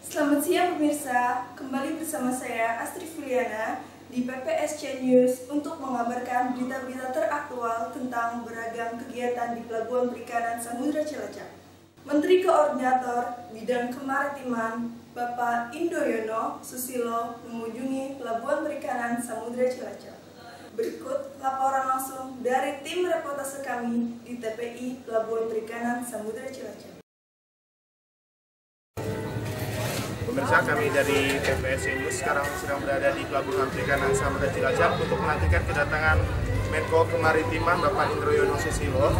Selamat siang pemirsa, kembali bersama saya Astri Filiana di PPSC News untuk mengabarkan berita-berita teraktual tentang beragam kegiatan di Pelabuhan Perikanan Samudra Cilacap. Menteri Koordinator Bidang Kemaritiman Bapak Indroyono Susilo mengunjungi Pelabuhan Perikanan Samudra Cilacap. Berikut laporan langsung dari tim reportase kami di TPI Pelabuhan Perikanan Samudra Cilacap. Pemirsa, kami dari PPSC News sekarang sedang berada di Pelabuhan Perikanan Samudra Cilacap untuk menantikan kedatangan Menko Kemaritiman Bapak Indroyono Susilo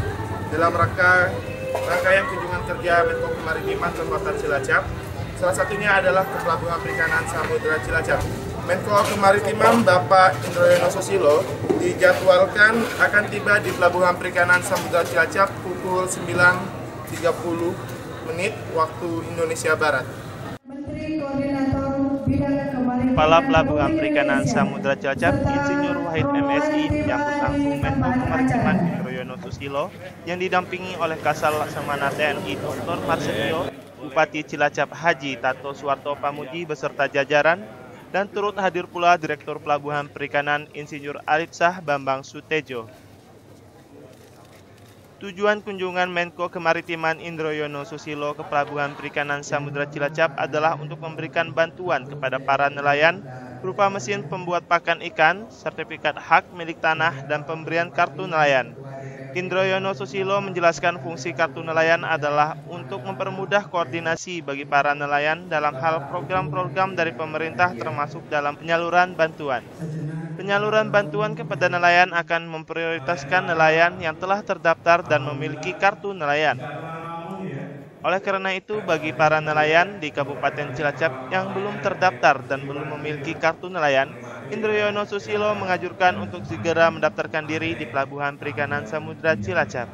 dalam rangkaian kunjungan kerja Menko Kemaritiman ke Kota Cilacap. Salah satunya adalah ke Pelabuhan Perikanan Samudra Cilacap. Menko Kemaritiman Bapak Indroyono Susilo dijadwalkan akan tiba di Pelabuhan Perikanan Samudra Cilacap pukul 9.30 waktu Indonesia Barat. Kepala Pelabuhan Perikanan Samudra Cilacap, Insinyur Wahid MSI, menyambut langsung Menko Kemaritiman Indroyono Susilo yang didampingi oleh Kasal Laksamana TNI Dr. Marsetio, Bupati Cilacap Haji Tato Suwarto Pamuji beserta jajaran, dan turut hadir pula Direktur Pelabuhan Perikanan Insinyur Alipsah Bambang Sutejo. Tujuan kunjungan Menko Kemaritiman Indroyono Susilo ke Pelabuhan Perikanan Samudra Cilacap adalah untuk memberikan bantuan kepada para nelayan berupa mesin pembuat pakan ikan, sertifikat hak milik tanah, dan pemberian kartu nelayan. Indroyono Susilo menjelaskan fungsi kartu nelayan adalah untuk mempermudah koordinasi bagi para nelayan dalam hal program-program dari pemerintah termasuk dalam penyaluran bantuan. Penyaluran bantuan kepada nelayan akan memprioritaskan nelayan yang telah terdaftar dan memiliki kartu nelayan. Oleh karena itu, bagi para nelayan di Kabupaten Cilacap yang belum terdaftar dan belum memiliki kartu nelayan, Indroyono Susilo menganjurkan untuk segera mendaftarkan diri di Pelabuhan Perikanan Samudra Cilacap.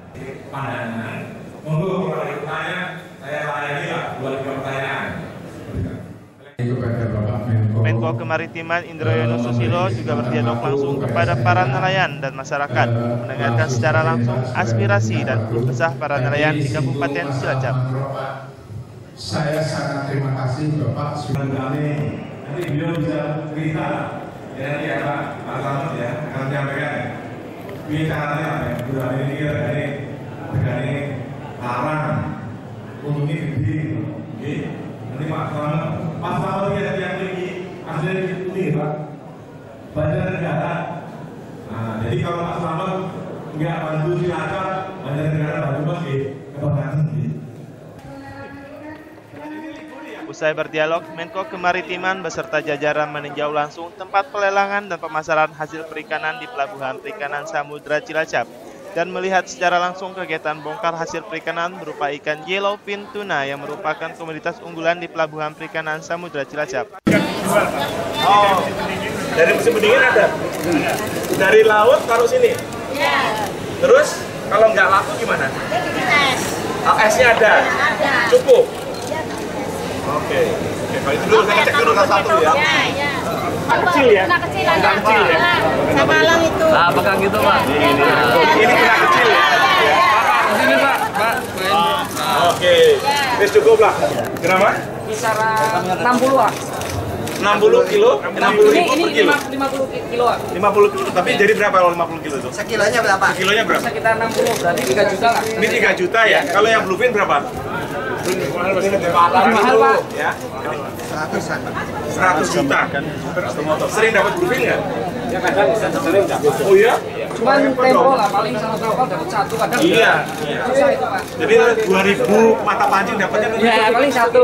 Untuk pertanyaannya, saya layani lah 2 pertanyaan. Menko Kemaritiman Indroyono Susilo juga berdialog langsung kepada para nelayan dan masyarakat, mendengarkan secara langsung aspirasi dan keluh kesah para nelayan di Kabupaten Cilacap. Saya sangat terima kasih Bapak sudah kami. Nanti beliau bisa cerita ya, nanti ya Pak Selamat ya akan menyampaikan. Bicaranya apa ya? Sudah ini larang untungnya gede. Oke. Nanti Pak Selamat yang tinggi hasilnya ini Pak. Badan negara. Nah, jadi kalau Pak Selamat nggak bantu Cilacap, badan negara bantu Pak kebagian sendiri. Usai berdialog, Menko Kemaritiman beserta jajaran meninjau langsung tempat pelelangan dan pemasaran hasil perikanan di Pelabuhan Perikanan Samudra Cilacap dan melihat secara langsung kegiatan bongkar hasil perikanan berupa ikan yellowfin tuna yang merupakan komoditas unggulan di Pelabuhan Perikanan Samudra Cilacap. Oh, dari musim pendingin ada? Dari laut taruh sini? Ya. Terus kalau nggak laku gimana? Es. Oh, esnya ada? Ada. Cukup? Ya, Oke, kalau itu dulu saya cek dulu satu ya. Ya. Kecil ya? Tuna kecil ada. Tuna kecil ya? Sama alang itu. Nah, pegang gitu, Pak. Ini tuna kecil ya? Sini, Pak. Pak. Oke, wis cukup lah. Berapa? Kisaran 60-an. 60 kilo? 60 ribu per kilo? 50 kiloan. 50 kilo, tapi jadi berapa kalau 50 kilo itu? Sekilonya berapa? Kilonya berapa? Sekitar 60, berarti 3 juta lah. Ini 3 juta ya? Kalau yang bluefin berapa? Mahal, Pak. Ya? 100 juta. Sering dapat bluefin nggak? Ya kadang sering dapat. Oh iya? Cuman tempo lah, paling sama kapal dapat 1, kadang Iya. susah itu, Pak. Jadi 2.000 mata pancing dapatnya kan? Ya, paling 1.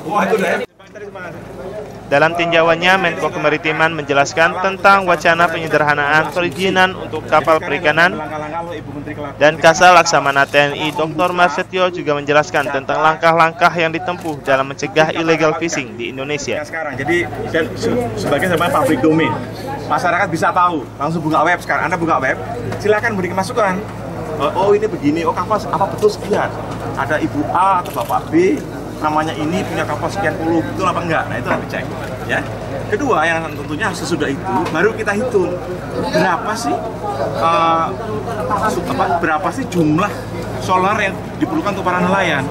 Wah, itu udah ya. Dalam tinjauannya, Menko Kemaritiman menjelaskan tentang wacana penyederhanaan perizinan untuk kapal perikanan, dan Kasal Laksamana TNI Dr. Marsetio juga menjelaskan tentang langkah-langkah yang ditempuh dalam mencegah illegal fishing di Indonesia. Sekarang, jadi sebagai public domain, masyarakat bisa tahu, langsung buka web sekarang. Anda buka web, silakan berikan masukan. Oh ini begini, oh kapal apa betul sekian? Ada Ibu A atau Bapak B, namanya ini punya kapal sekian puluh, betul apa enggak? Nah itu harus dicek, ya. Kedua, yang tentunya sesudah itu baru kita hitung berapa sih berapa sih jumlah solar yang diperlukan untuk para nelayan.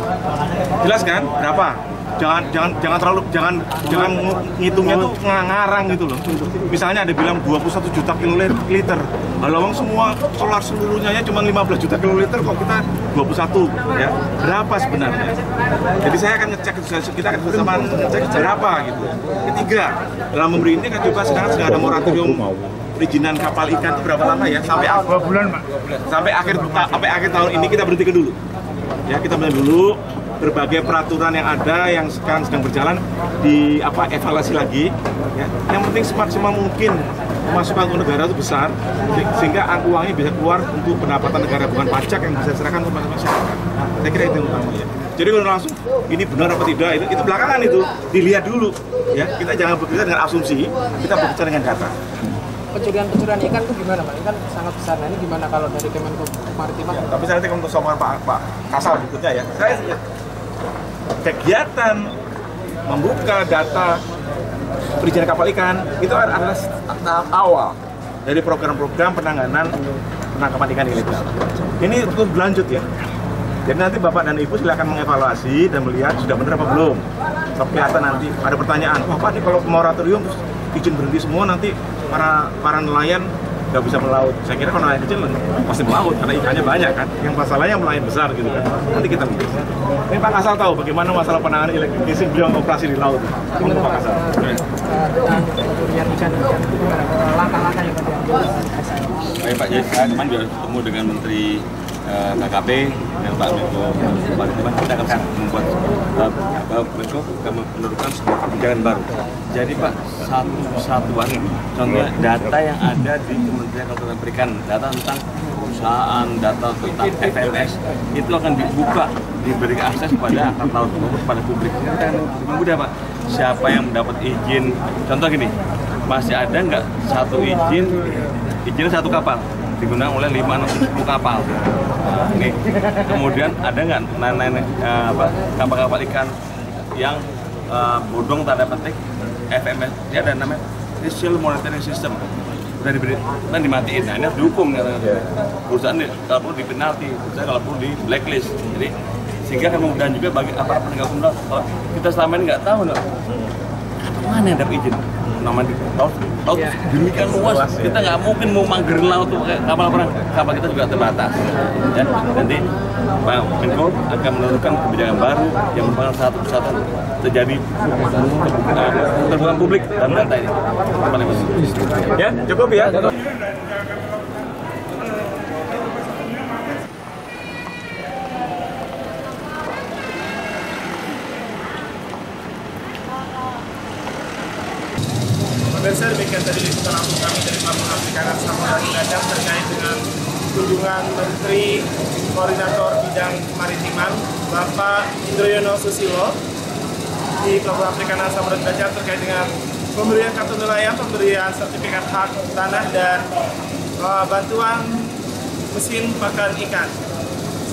Jelas kan? Berapa? jangan ngitungnya tuh ngarang gitu loh. Misalnya ada bilang 21 juta kiloliter. Kalau semua solar seluruhnya cuma 15 juta kiloliter, kok kita 21 ya. Berapa sebenarnya? Jadi saya akan ngecek, kita akan bersama ngecek berapa gitu. Ketiga, dalam memberi ini kan juga sedang ada moratorium perizinan kapal ikan itu berapa lama ya? Sampai 2 bulan, Pak. Sampai akhir tahun ini kita berhentikan dulu. Ya, kita berhenti dulu. Berbagai peraturan yang ada yang sekarang sedang berjalan evaluasi lagi ya. Yang penting semaksimal mungkin pemasukan untuk negara itu besar sehingga uangnya bisa keluar untuk pendapatan negara, bukan pajak yang bisa diserahkan kepada masyarakat. Saya kira itu yang utama ya. Jadi kalau langsung ini benar apa tidak itu belakangan itu dilihat dulu ya. Kita jangan bekerja dengan asumsi, kita bekerja dengan data. Pencurian ikan itu gimana, Pak? Ikan sangat besar. Nah, ini gimana kalau dari Kemenko Kemaritiman? Ya, tapi saya nanti untuk soal Pak Kasal berikutnya ya. Saya kegiatan membuka data perizinan kapal ikan itu adalah tahap awal dari program-program penangkapan ikan ilegal. Ini terus berlanjut ya. Jadi nanti Bapak dan Ibu silakan mengevaluasi dan melihat sudah benar apa belum. Kalau kelihatan nanti ada pertanyaan, Pak ini kalau moratorium terus izin berhenti semua nanti para nelayan nggak bisa melaut. Saya kira kalau nelayan kecil pasti melaut karena ikannya banyak kan. Yang masalahnya nelayan besar gitu kan. Nanti kita lihat. Ini Pak Kasal tahu bagaimana masalah penanganan ilegal beliau operasi di laut. Ini Pak Kasal. Pencurian ikan langkah-langkah yang diambil. Baik Pak, jadi saya kemarin juga bertemu dengan Menteri KKP dan Pak Menko Kemaritiman. Kita akan membuat Menko menurunkan sebuah kebijakan baru. Jadi Pak, satu-satuan contohnya data yang ada di Kementerian Kelautan Perikanan, data tentang perusahaan, data tentang FMS itu akan dibuka, diberi akses kepada angkatan laut maupun kepada publik. Ini kan lebih mudah Pak. Siapa yang mendapat izin, contoh gini, masih ada nggak satu izinnya satu kapal digunakan oleh 5-10 kapal. Nah, ini kemudian ada nggak kapal-kapal ikan yang bodong tanda petik FMS, dia ada namanya Official Monitoring System, udah diberi dan dimatiin. Nah ini harus dihukum perusahaan kalau perlu dipenalti, perusahaan kalau perlu di blacklist. Jadi sehingga akan memudahkan juga bagi aparat penegak hukum. Kalau kita selama ini nggak tahu mana yang dapat izin, namanya laut demikian luas, kita nggak mungkin mau manggerin laut tuh kapal perang, kapal kita juga terbatas. Ya, nanti Pak Menko akan menurunkan kebijakan baru yang merupakan satu kesatuan terjadi terbuka publik dalam data ini. Ya, cukup ya. Pemirsa, demikian tadi liputan langsung kami dari Pelabuhan Perikanan Samudra Cilacap terkait dengan kunjungan Menteri Koordinator Bidang Kemaritiman Bapak Indroyono Susilo di Pelabuhan Perikanan Samudra Cilacap terkait dengan pemberian kartu nelayan, pemberian sertifikat hak tanah dan bantuan mesin pakan ikan.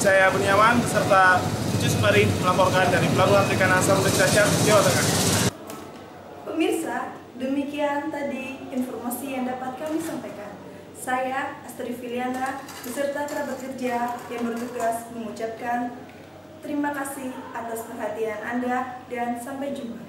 Saya Buniawan beserta Cucu Sumari melaporkan dari Pelabuhan Perikanan Samudra Cilacap, Jawa Tengah. Pemirsa, demikian tadi informasi yang dapat kami sampaikan. Saya, Astri Filiana, beserta kerabat kerja yang bertugas mengucapkan terima kasih atas perhatian Anda dan sampai jumpa.